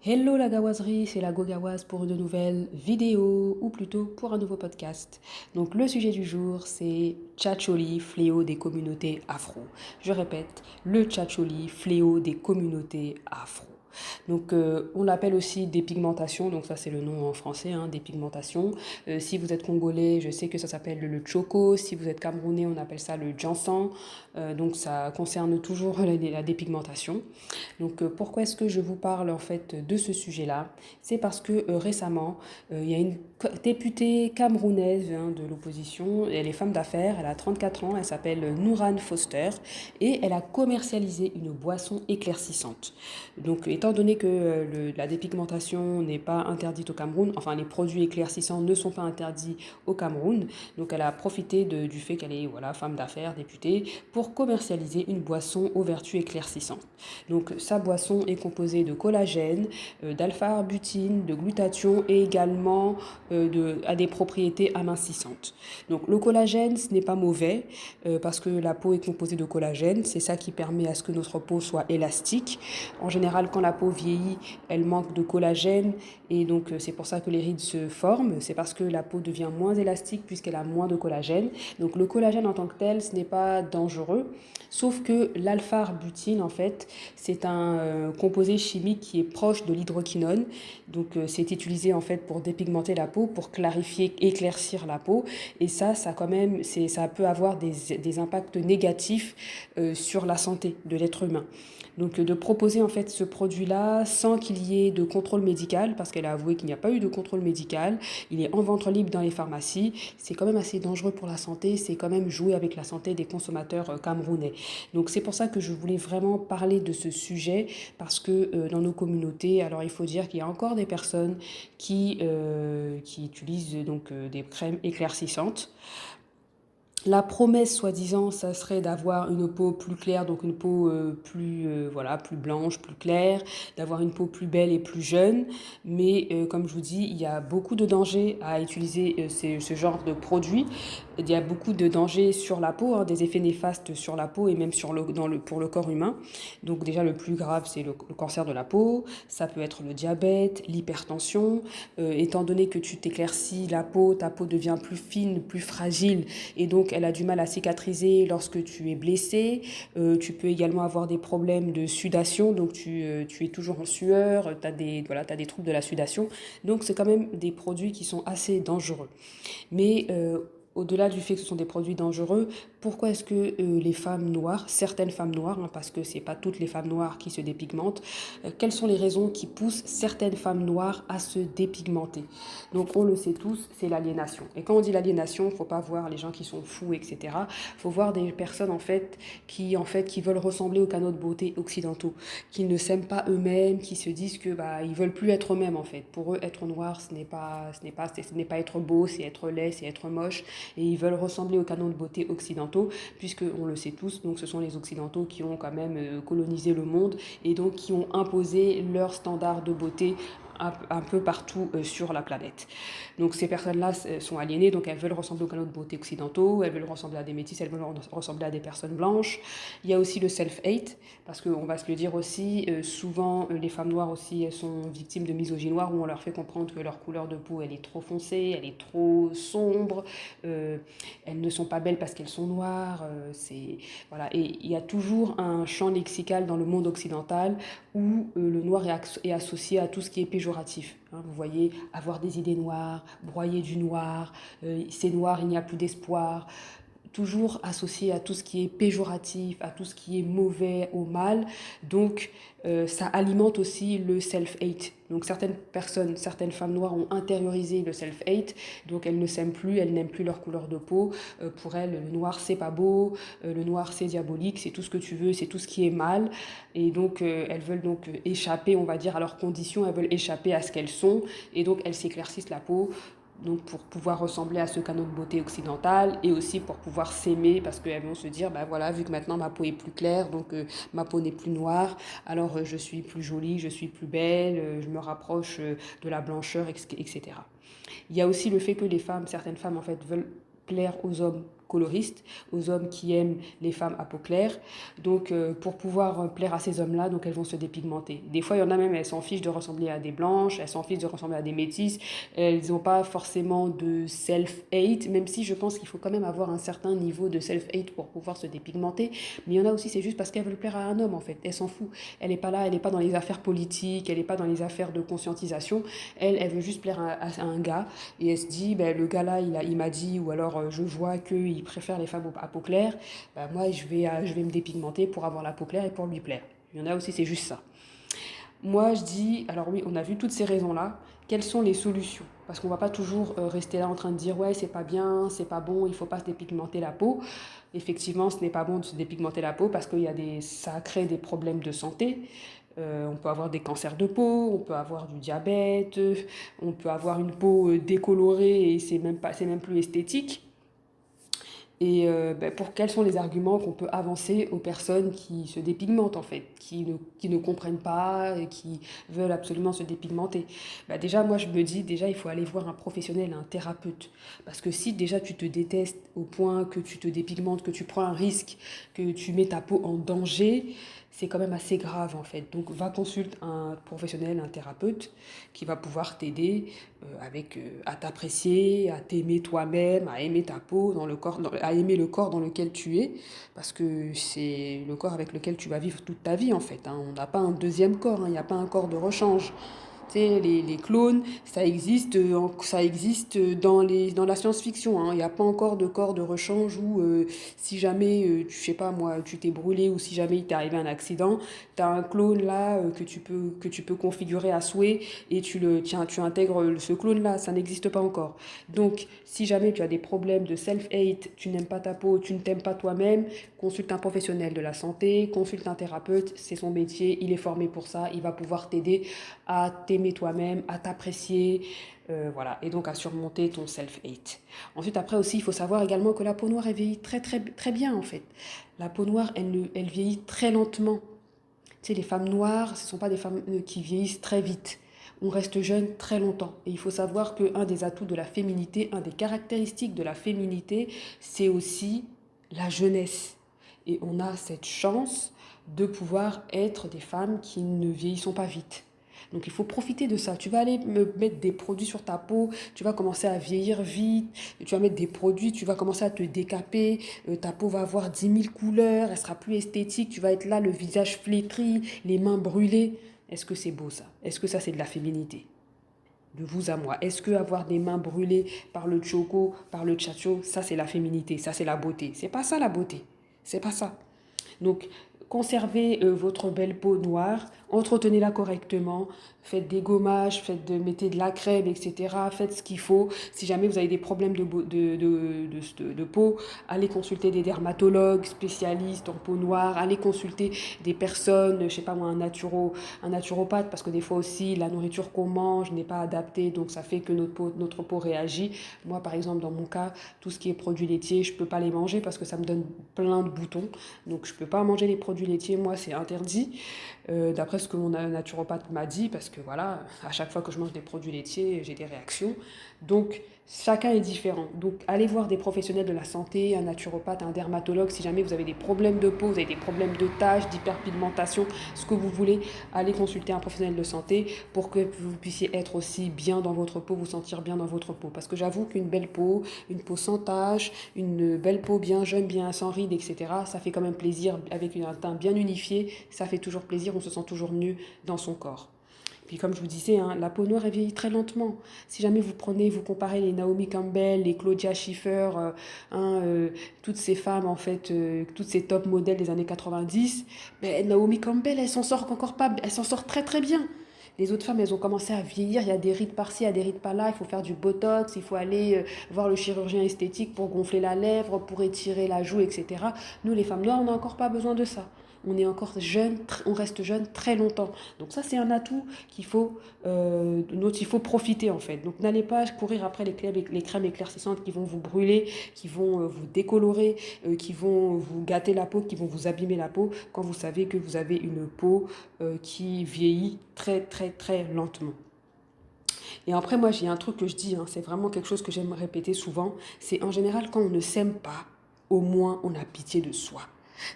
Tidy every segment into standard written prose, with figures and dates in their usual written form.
Hello la gawazerie, c'est la Gogawaz pour une nouvelle vidéo, ou plutôt pour un nouveau podcast. Donc le sujet du jour, c'est Tchatcholi, fléau des communautés afro. Je répète, le Tchatcholi, fléau des communautés afro. Donc on l'appelle aussi dépigmentation, donc ça c'est le nom en français, hein, dépigmentation. Si vous êtes congolais, je sais que ça s'appelle le Tchoko. Si vous êtes camerounais, on appelle ça le Djansan. Donc ça concerne toujours la dépigmentation. Donc pourquoi est-ce que je vous parle en fait de ce sujet-là? C'est parce que récemment, il y a une députée camerounaise, hein, de l'opposition, elle est femme d'affaires, elle a 34 ans, elle s'appelle Nourane Foster et elle a commercialisé une boisson éclaircissante. Donc étant donné que la dépigmentation n'est pas interdite au Cameroun, enfin les produits éclaircissants ne sont pas interdits au Cameroun, donc elle a profité du fait qu'elle est voilà, femme d'affaires, députée, pour commercialiser une boisson aux vertus éclaircissantes. Donc sa boisson est composée de collagène, d'alpha-arbutin, de glutathion et également à des propriétés amincissantes. Donc le collagène, ce n'est pas mauvais parce que la peau est composée de collagène. C'est ça qui permet à ce que notre peau soit élastique. En général, quand la peau vieillit, elle manque de collagène et donc c'est pour ça que les rides se forment. C'est parce que la peau devient moins élastique puisqu'elle a moins de collagène. Donc le collagène en tant que tel, ce n'est pas dangereux. Sauf que l'alpha-arbutin, en fait, c'est un composé chimique qui est proche de l'hydroquinone. Donc c'est utilisé en fait pour dépigmenter la peau, pour clarifier, éclaircir la peau. Et ça quand même, ça peut avoir des impacts négatifs sur la santé de l'être humain. Donc de proposer en fait ce produit-là sans qu'il y ait de contrôle médical, parce qu'elle a avoué qu'il n'y a pas eu de contrôle médical, il est en vente libre dans les pharmacies, c'est quand même assez dangereux pour la santé, c'est quand même jouer avec la santé des consommateurs camerounais. Donc c'est pour ça que je voulais vraiment parler de ce sujet, parce que dans nos communautés, alors il faut dire qu'il y a encore des personnes qui utilisent donc des crèmes éclaircissantes. La promesse, soi-disant, ça serait d'avoir une peau plus claire, donc une peau voilà, plus blanche, plus claire, d'avoir une peau plus belle et plus jeune. Mais comme je vous dis, il y a beaucoup de dangers à utiliser ce genre de produit. Il y a beaucoup de dangers sur la peau, hein, des effets néfastes sur la peau et même pour le corps humain. Donc déjà, le plus grave, c'est le cancer de la peau. Ça peut être le diabète, l'hypertension. Étant donné que tu t'éclaircis la peau, ta peau devient plus fine, plus fragile et donc elle a du mal à cicatriser lorsque tu es blessé. Tu peux également avoir des problèmes de sudation, donc tu es toujours en sueur, t'as des troubles de la sudation. Donc c'est quand même des produits qui sont assez dangereux. Mais au-delà du fait que ce sont des produits dangereux, pourquoi est-ce que les femmes noires, certaines femmes noires, hein, parce que c'est pas toutes les femmes noires qui se dépigmentent, quelles sont les raisons qui poussent certaines femmes noires à se dépigmenter? Donc on le sait tous, c'est l'aliénation. Et quand on dit l'aliénation, il ne faut pas voir les gens qui sont fous, etc. Il faut voir des personnes qui veulent ressembler aux canaux de beauté occidentaux, qui ne s'aiment pas eux-mêmes, qui se disent que ils veulent plus être eux-mêmes en fait. Pour eux, être noir, ce n'est pas être beau, c'est être laid, c'est être moche, et ils veulent ressembler aux canons de beauté occidentaux, puisque on le sait tous, donc ce sont les occidentaux qui ont quand même colonisé le monde et donc qui ont imposé leurs standards de beauté un peu partout sur la planète. Donc ces personnes-là sont aliénées, donc elles veulent ressembler aux canaux de beauté occidentaux, elles veulent ressembler à des métis, elles veulent ressembler à des personnes blanches. Il y a aussi le self-hate, parce qu'on va se le dire aussi, souvent les femmes noires aussi, elles sont victimes de misogynie noire, où on leur fait comprendre que leur couleur de peau, elle est trop foncée, elle est trop sombre, elles ne sont pas belles parce qu'elles sont noires, voilà. Et il y a toujours un champ lexical dans le monde occidental où le noir est associé à tout ce qui est péjoratif. Hein, vous voyez, avoir des idées noires, broyer du noir, c'est noir, il n'y a plus d'espoir, toujours associé à tout ce qui est péjoratif, à tout ce qui est mauvais, au mal. Donc, ça alimente aussi le self-hate. Donc, certaines personnes, certaines femmes noires ont intériorisé le self-hate. Donc, elles ne s'aiment plus, elles n'aiment plus leur couleur de peau. Pour elles, le noir, c'est pas beau. Le noir, c'est diabolique. C'est tout ce que tu veux, c'est tout ce qui est mal. Et donc, elles veulent donc échapper, on va dire, à leurs conditions. Elles veulent échapper à ce qu'elles sont. Et donc, elles s'éclaircissent la peau, donc pour pouvoir ressembler à ce canot de beauté occidental et aussi pour pouvoir s'aimer parce qu'elles vont se dire voilà, vu que maintenant ma peau est plus claire, donc ma peau n'est plus noire, alors je suis plus jolie, je suis plus belle, je me rapproche de la blancheur, etc. Il y a aussi le fait que certaines femmes en fait veulent plaire aux hommes coloristes, aux hommes qui aiment les femmes à peau claire. Donc, pour pouvoir plaire à ces hommes-là, donc elles vont se dépigmenter. Des fois, il y en a même, elles s'en fichent de ressembler à des blanches, elles s'en fichent de ressembler à des métisses. Elles n'ont pas forcément de self-hate, même si je pense qu'il faut quand même avoir un certain niveau de self-hate pour pouvoir se dépigmenter. Mais il y en a aussi, c'est juste parce qu'elles veulent plaire à un homme, en fait. Elle s'en fout. Elle n'est pas là, elle n'est pas dans les affaires politiques, elle n'est pas dans les affaires de conscientisation. Elle veut juste plaire à un gars. Et elle se dit, ben, le gars là, il m'a dit, ou alors je vois qu'il préfère les femmes à peau claire, ben, moi je vais me dépigmenter pour avoir la peau claire et pour lui plaire. Il y en a aussi, c'est juste ça. Moi, je dis, alors oui, on a vu toutes ces raisons-là. Quelles sont les solutions? Parce qu'on ne va pas toujours rester là en train de dire, ouais, c'est pas bien, c'est pas bon, il ne faut pas se dépigmenter la peau. Effectivement, ce n'est pas bon de se dépigmenter la peau parce que ça crée des problèmes de santé. On peut avoir des cancers de peau, on peut avoir du diabète, on peut avoir une peau décolorée et c'est même plus esthétique. Et quels sont les arguments qu'on peut avancer aux personnes qui se dépigmentent en fait, qui ne comprennent pas et qui veulent absolument se dépigmenter. Déjà, moi je me dis, déjà il faut aller voir un professionnel, un thérapeute. Parce que si déjà tu te détestes au point que tu te dépigmentes, que tu prends un risque, que tu mets ta peau en danger, c'est quand même assez grave en fait. Donc va consulter un professionnel, un thérapeute qui va pouvoir t'aider à t'apprécier, à t'aimer toi-même, à aimer ta peau, à aimer le corps dans lequel tu es, parce que c'est le corps avec lequel tu vas vivre toute ta vie en fait. Hein. On n'a pas un deuxième corps, hein. Il n'y a pas un corps de rechange. Tu sais, les clones, ça existe dans la science-fiction. Hein. Il n'y a pas encore de corps de rechange où si jamais, je sais pas moi, tu t'es brûlé ou si jamais il t'est arrivé un accident, tu as un clone là que tu peux configurer à souhait et tu intègres ce clone-là. Ça n'existe pas encore. Donc, si jamais tu as des problèmes de self-hate, tu n'aimes pas ta peau, tu ne t'aimes pas toi-même, consulte un professionnel de la santé, consulte un thérapeute, c'est son métier, il est formé pour ça, il va pouvoir t'aider à t'aimer toi-même, à t'apprécier, voilà, et donc à surmonter ton self-hate. Ensuite, après aussi, il faut savoir également que la peau noire, elle vieillit très, très, très bien en fait. La peau noire, elle vieillit très lentement. Tu sais, les femmes noires, ce ne sont pas des femmes qui vieillissent très vite. On reste jeune très longtemps. Et il faut savoir qu'un des atouts de la féminité, un des caractéristiques de la féminité, c'est aussi la jeunesse. Et on a cette chance de pouvoir être des femmes qui ne vieillissent pas vite. Donc il faut profiter de ça. Tu vas aller mettre des produits sur ta peau, tu vas commencer à vieillir vite, tu vas mettre des produits, tu vas commencer à te décaper, ta peau va avoir 10 000 couleurs, elle sera plus esthétique, tu vas être là, le visage flétri, les mains brûlées. Est-ce que c'est beau ça? Est-ce que ça c'est de la féminité? De vous à moi. Est-ce que avoir des mains brûlées par le choco, par le tchatcho, ça c'est la féminité, ça c'est la beauté? C'est pas ça la beauté. C'est pas ça. Donc, conservez votre belle peau noire, entretenez-la correctement, faites des gommages, mettez de la crème, etc. Faites ce qu'il faut. Si jamais vous avez des problèmes de peau, allez consulter des dermatologues spécialistes en peau noire, allez consulter des personnes, je sais pas moi, un naturopathe, parce que des fois aussi, la nourriture qu'on mange n'est pas adaptée, donc ça fait que notre peau réagit. Moi, par exemple, dans mon cas, tout ce qui est produits laitiers, je peux pas les manger parce que ça me donne plein de boutons. Donc, je peux pas manger les produits laitiers, moi, c'est interdit. D'après ce que mon naturopathe m'a dit, parce que voilà, à chaque fois que je mange des produits laitiers, j'ai des réactions. Donc, chacun est différent. Donc, allez voir des professionnels de la santé, un naturopathe, un dermatologue, si jamais vous avez des problèmes de peau, vous avez des problèmes de taches, d'hyperpigmentation, ce que vous voulez, allez consulter un professionnel de santé pour que vous puissiez être aussi bien dans votre peau, vous sentir bien dans votre peau. Parce que j'avoue qu'une belle peau, une peau sans taches, une belle peau bien jeune, bien sans rides, etc., ça fait quand même plaisir. Avec un teint bien unifié, ça fait toujours plaisir, on se sent toujours mieux dans son corps. Puis comme je vous disais, hein, la peau noire elle vieillit très lentement. Si jamais vous comparez les Naomi Campbell, les Claudia Schiffer, toutes ces femmes en fait, toutes ces top modèles des années 90, mais Naomi Campbell elle s'en sort encore pas, elle s'en sort très très bien. Les autres femmes, elles ont commencé à vieillir, il y a des rides par-ci, il y a des rides par-là, il faut faire du botox, il faut aller voir le chirurgien esthétique pour gonfler la lèvre, pour étirer la joue, etc. Nous, les femmes noires, on n'a encore pas besoin de ça. On est encore jeune, on reste jeune très longtemps. Donc ça, c'est un atout dont il faut profiter en fait. Donc n'allez pas courir après les crèmes éclaircissantes qui vont vous brûler, qui vont vous décolorer, qui vont vous gâter la peau, qui vont vous abîmer la peau quand vous savez que vous avez une peau qui vieillit très très très lentement. Et après, moi, j'ai un truc que je dis, hein, c'est vraiment quelque chose que j'aime répéter souvent, c'est en général quand on ne s'aime pas, au moins on a pitié de soi.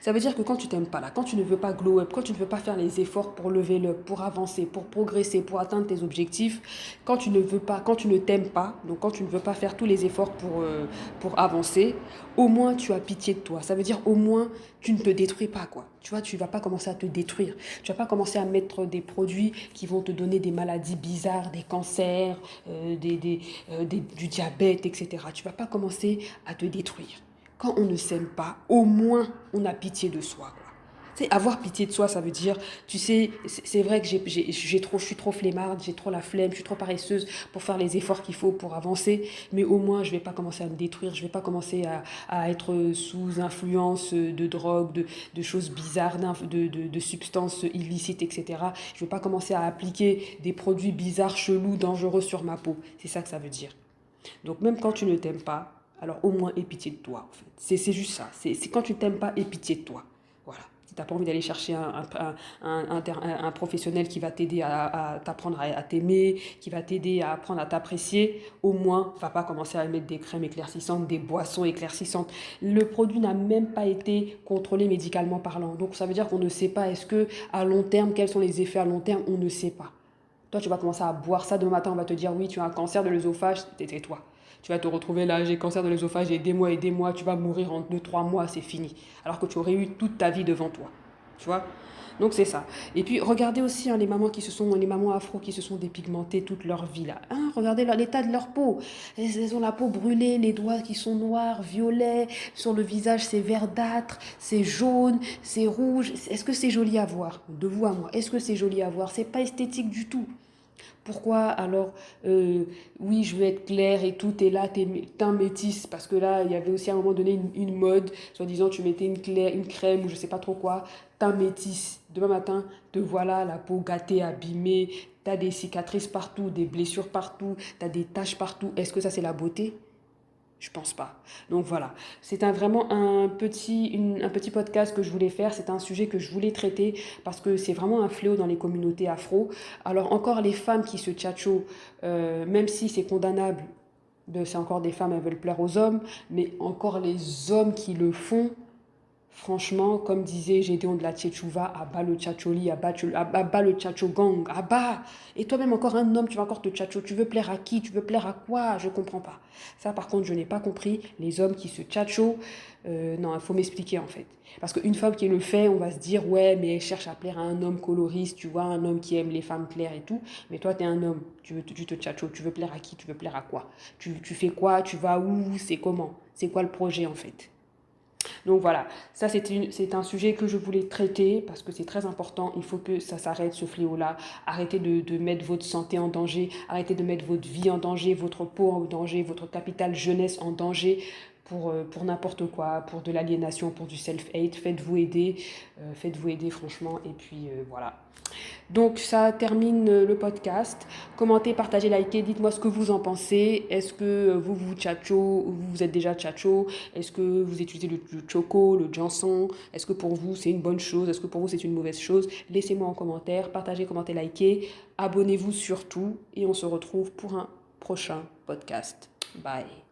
Ça veut dire que quand tu t'aimes pas là, quand tu ne veux pas glow up, quand tu ne veux pas faire les efforts pour lever le, pour avancer, pour progresser, pour atteindre tes objectifs, quand tu ne veux pas, quand tu ne t'aimes pas, donc quand tu ne veux pas faire tous les efforts pour avancer, au moins tu as pitié de toi. Ça veut dire au moins tu ne te détruis pas quoi. Tu vois, tu vas pas commencer à te détruire. Tu vas pas commencer à mettre des produits qui vont te donner des maladies bizarres, des cancers, du diabète, etc. Tu vas pas commencer à te détruire. Quand on ne s'aime pas, au moins on a pitié de soi, quoi. Tu sais, avoir pitié de soi, ça veut dire, tu sais, c'est vrai que je suis trop flemmarde, j'ai trop la flemme, je suis trop paresseuse pour faire les efforts qu'il faut pour avancer, mais au moins je vais pas commencer à me détruire, je vais pas commencer à être sous influence de drogue, de choses bizarres, de substances illicites, etc. Je vais pas commencer à appliquer des produits bizarres, chelous, dangereux sur ma peau. C'est ça que ça veut dire. Donc même quand tu ne t'aimes pas, alors au moins aie pitié de toi. En fait. C'est juste ça. C'est quand tu ne t'aimes pas, aie pitié de toi. Voilà. Si tu n'as pas envie d'aller chercher un professionnel qui va t'aider à t'apprendre à t'aimer, qui va t'aider à apprendre à t'apprécier, au moins, va pas commencer à mettre des crèmes éclaircissantes, des boissons éclaircissantes. Le produit n'a même pas été contrôlé médicalement parlant. Donc ça veut dire qu'on ne sait pas est-ce que à long terme, quels sont les effets à long terme, on ne sait pas. Toi, tu vas commencer à boire ça demain matin, on va te dire oui, tu as un cancer de l'œsophage, c'est toi. Tu vas te retrouver là, j'ai cancer de l'œsophage, j'ai des mois, tu vas mourir en 2, 3 mois, c'est fini. Alors que tu aurais eu toute ta vie devant toi. Tu vois. Donc c'est ça. Et puis regardez aussi les mamans les mamans afro qui se sont dépigmentées toute leur vie là. Hein, regardez l'état de leur peau. Elles ont la peau brûlée, les doigts qui sont noirs, violets, sur le visage c'est verdâtre, c'est jaune, c'est rouge. Est-ce que c'est joli à voir? De vous à moi, est-ce que c'est joli à voir? C'est pas esthétique du tout. Pourquoi alors, oui, je veux être claire et tout, et là, t'es teint métisse, parce que là, il y avait aussi à un moment donné une mode, soi-disant, tu mettais une crème ou je sais pas trop quoi, teint métisse. Demain matin, te voilà, la peau gâtée, abîmée, t'as des cicatrices partout, des blessures partout, t'as des taches partout. Est-ce que ça, c'est la beauté? Je pense pas. Donc voilà, c'est vraiment un petit podcast que je voulais faire. C'est un sujet que je voulais traiter parce que c'est vraiment un fléau dans les communautés afro. Alors encore les femmes qui se tchatcho, même si c'est condamnable, c'est encore des femmes, elles veulent plaire aux hommes, mais encore les hommes qui le font, franchement, comme disait Gédéon de la Tchétchouva, abat le tchatcholi, abat le tchatchogang, abat. Et toi-même, encore un homme, tu vas encore te tchatcho. Tu veux plaire à qui? Tu veux plaire à quoi? Je comprends pas. Ça, par contre, je n'ai pas compris. Les hommes qui se tchatcho, non, il faut m'expliquer en fait. Parce qu'une femme qui le fait, on va se dire, ouais, mais elle cherche à plaire à un homme coloriste, tu vois, un homme qui aime les femmes claires et tout. Mais toi, tu es un homme, tu te tchatcho, tu veux plaire à qui? Tu veux plaire à quoi? Tu fais quoi? Tu vas où? C'est comment? C'est quoi le projet en fait? Donc voilà, ça c'est un sujet que je voulais traiter parce que c'est très important. Il faut que ça s'arrête ce fléau-là. Arrêtez de mettre votre santé en danger, arrêtez de mettre votre vie en danger, votre peau en danger, votre capital jeunesse en danger pour n'importe quoi, pour de l'aliénation, pour du self-hate. Faites-vous aider franchement. Et puis voilà. Donc ça termine le podcast. Commentez, partagez, likez, dites-moi ce que vous en pensez. Est-ce que vous êtes déjà tchatcho? Est-ce que vous utilisez le choco, le janson? Est-ce que pour vous c'est une bonne chose? Est-ce que pour vous c'est une mauvaise chose? Laissez-moi en commentaire, partagez, commentez, likez. Abonnez-vous surtout et on se retrouve pour un prochain podcast. Bye.